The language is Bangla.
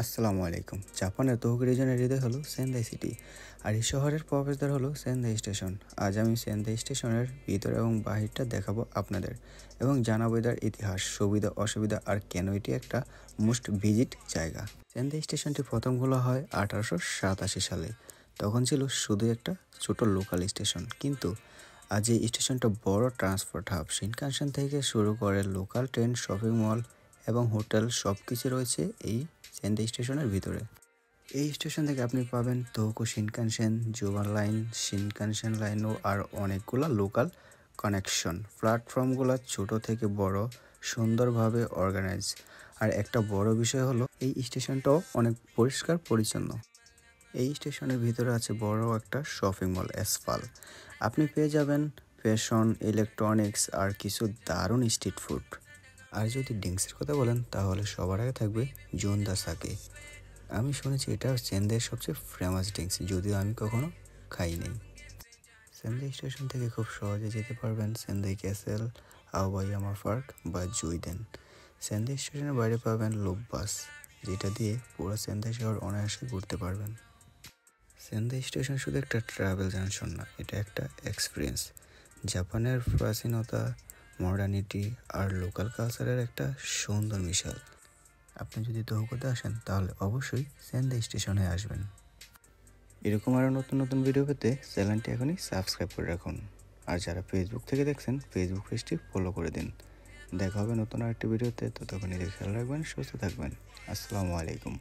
আসসালামু আলাইকুম। জাপানের তোহোকু রিজনের হৃদয় হলো সেন্দাই সিটি, আর এই শহরের প্রবেশদ্বার হলো সেন্দাই স্টেশন। আজ আমি সেন্দাই স্টেশনের ভিতর এবং বাহিরটা দেখাবো আপনাদের এবং জানাবো এটার ইতিহাস, সুবিধা অসুবিধা আর কেন এটি একটা মোস্ট ভিজিট জায়গা। সেন্দাই স্টেশনটি প্রথম খোলা হয় 1887 সালে। তখন ছিল শুধু একটা ছোট লোকাল স্টেশন, কিন্তু আজ এই স্টেশনটা বড় ট্রান্সপোর্ট হাব। শিনকানসেন থেকে শুরু করে লোকাল ট্রেন, শপিং মল এবং হোটেল সব কিছু রয়েছে এই সেন্দাই স্টেশনের ভিতরে। এই স্টেশন থেকে আপনি পাবেন তোহোকু শিনকানসেন, জোবান লাইন, শিনকানসেন লাইনও আর অনেকগুলো লোকাল কানেকশন। প্ল্যাটফর্মগুলো ছোট থেকে বড়, সুন্দরভাবে অর্গানাইজ। আর একটা বড় বিষয় হলো এই স্টেশনটাও অনেক পরিষ্কার পরিচ্ছন্ন। এই স্টেশনের ভিতরে আছে বড় একটা শপিং মল এসফাল। আপনি পেয়ে যাবেন ফ্যাশন, ইলেকট্রনিক্স আর কিছু দারুণ স্ট্রিট ফুড। আর যদি ড্রিঙ্কসের কথা বলেন তাহলে সবার আগে থাকবে জোনদা সাকে। আমি শুনেছি এটা সেন্দাইয়ের সবচেয়ে ফেমাস ড্রিঙ্কস, যদিও আমি কখনো খাই নাই। সেন্দাই স্টেশন থেকে খুব সহজে যেতে পারবেন সেন্দাই ক্যাসেল, আওয়াইয়ামা পার্ক বা জুইডেন। সেন্দাই স্টেশনের বাইরে পাবেন লোপ বাস, যেটা দিয়ে পুরো সেন্দাই শহর অনায়াসে ঘুরতে পারবেন। সেন্দাই স্টেশন শুধু একটা ট্রাভেল জাংশন না, এটা একটা এক্সপিরিয়েন্স। জাপানের প্রাচীনতা, মডার্নিটি আর লোকাল কালচারের একটা সুন্দর মিশাল। আপনি যদি তোহোকুতে আসেন তাহলে অবশ্যই সেন্দাই স্টেশনে আসবেন। এরকম আরও নতুন নতুন ভিডিও পেতে চ্যানেলটি এখনই সাবস্ক্রাইব করে রাখুন। আর যারা ফেসবুক থেকে দেখছেন ফেসবুক পেজটি ফলো করে দিন। দেখা হবে নতুন আরেকটি ভিডিওতে। ততক্ষণ নিজের খেয়াল রাখবেন, সুস্থ থাকবেন। আসসালামু আলাইকুম।